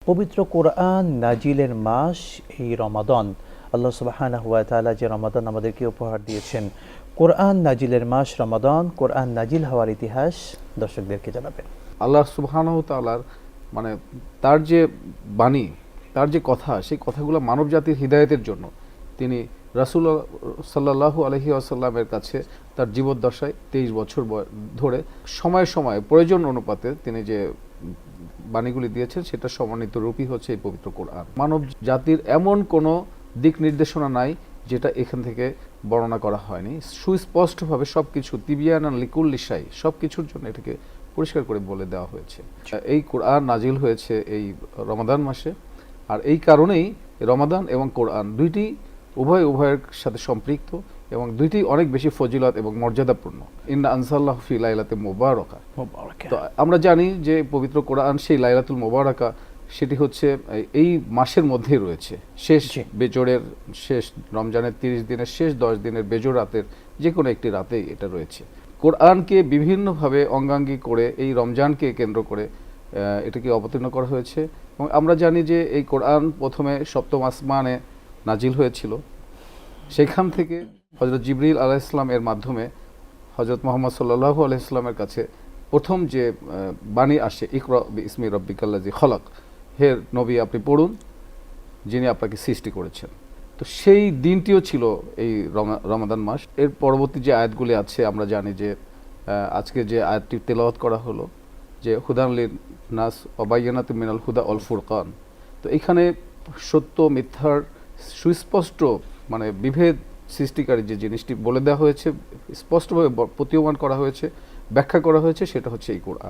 পবিত্র কোরআন নাজিলের মাস এই রমাদান। আল্লাহ সুবহানাহু ওয়া তাআলা যে রমাদান আমাদেরকে উপহার দিয়েছেন, কোরআন নাজিলের মাস রমাদান, কোরআন নাজিল হওয়ার ইতিহাস দর্শকদেরকে জানাবেন। আল্লাহ সুবহানাহু তাআলার মানে তার যে বাণী, তার যে কথা, সেই কথাগুলো মানব জাতির হিদায়াতের জন্য তিনি রাসূল সাল্লাল্লাহু আলাইহি ওয়াসাল্লামের কাছে তার জীবদ্দশায় 23 বছর ধরে সময়ে সময়ে প্রয়োজন অনুপাতে তিনি যে বাণীগুলি দিয়েছেন সেটা সমন্বিত রূপই হচ্ছে এই পবিত্র কোরআন। মানব জাতির এমন কোনো দিক নির্দেশনা নাই যেটা এখান থেকে বর্ণনা করা হয়নি। সুস্পষ্টভাবে সবকিছু তিবিয়ানান লিকুল্লি শাই, সবকিছুর জন্য এটাকে পরিষ্কার করে বলে দেওয়া হয়েছে। এই কোরআন নাজিল হয়েছে এই রমাদান মাসে, আর এই কারণেই রমাদান এবং কোরআন দুইটি উভয়ের সাথে সম্পৃক্ত এবং দুইটি অনেক বেশি ফজিলত এবং মর্যাদাপূর্ণ। ইন্না আনজালনাহু ফি লাইলাতিন মুবারাকা। তো আমরা জানি যে পবিত্র কোরআন সেই লাইলাতুল মুবারাকা, সেটি হচ্ছে এই মাসের মধ্যেই রয়েছে। শেষ বেজোড়ের শেষ, রমজানের 30 দিনের শেষ 10 দিনের বেজোড় রাতের যে কোনো একটি রাতেই এটা রয়েছে। কোরআনকে বিভিন্নভাবে অঙ্গাঙ্গী করে এই রমজানকে কেন্দ্র করে এটাকে অবতীর্ণ করা হয়েছে। এবং আমরা জানি যে এই কোরআন প্রথমে সপ্তম আসমানে নাজিল হয়েছিল। সেখান থেকে হযরত জিবরিল আলাইহিস সালাম এর মাধ্যমে হযরত মুহাম্মদ সাল্লাল্লাহু আলাইহি সাল্লামের কাছে প্রথম যে বাণী আসে, ইকরা বিইসমি রাব্বিকাল্লাযী খলাক, হে নবী আপনি পড়ুন যিনি আপনাকে সৃষ্টি করেছেন। তো সেই দিনটিও ছিল এই রমাদান মাস। এর পরবর্তী যে আয়াতগুলি আছে আমরা জানি যে আজকে যে আয়াতটি তেলাওয়াত করা হলো যে হুদান লিন-নাস ওয়া বায়্যিনাতিন মিনাল হুদা ওয়াল ফুরকান। তো এখানে সত্য মিথ্যার সুস্পষ্ট মানে বিভেদ সৃষ্টিকারী যে জিনিসটি বলে দেওয়া হয়েছে, স্পষ্টভাবে প্রতীয়মান করা হয়েছে, ব্যাখ্যা করা হয়েছে, সেটা হচ্ছে এই কোরআন।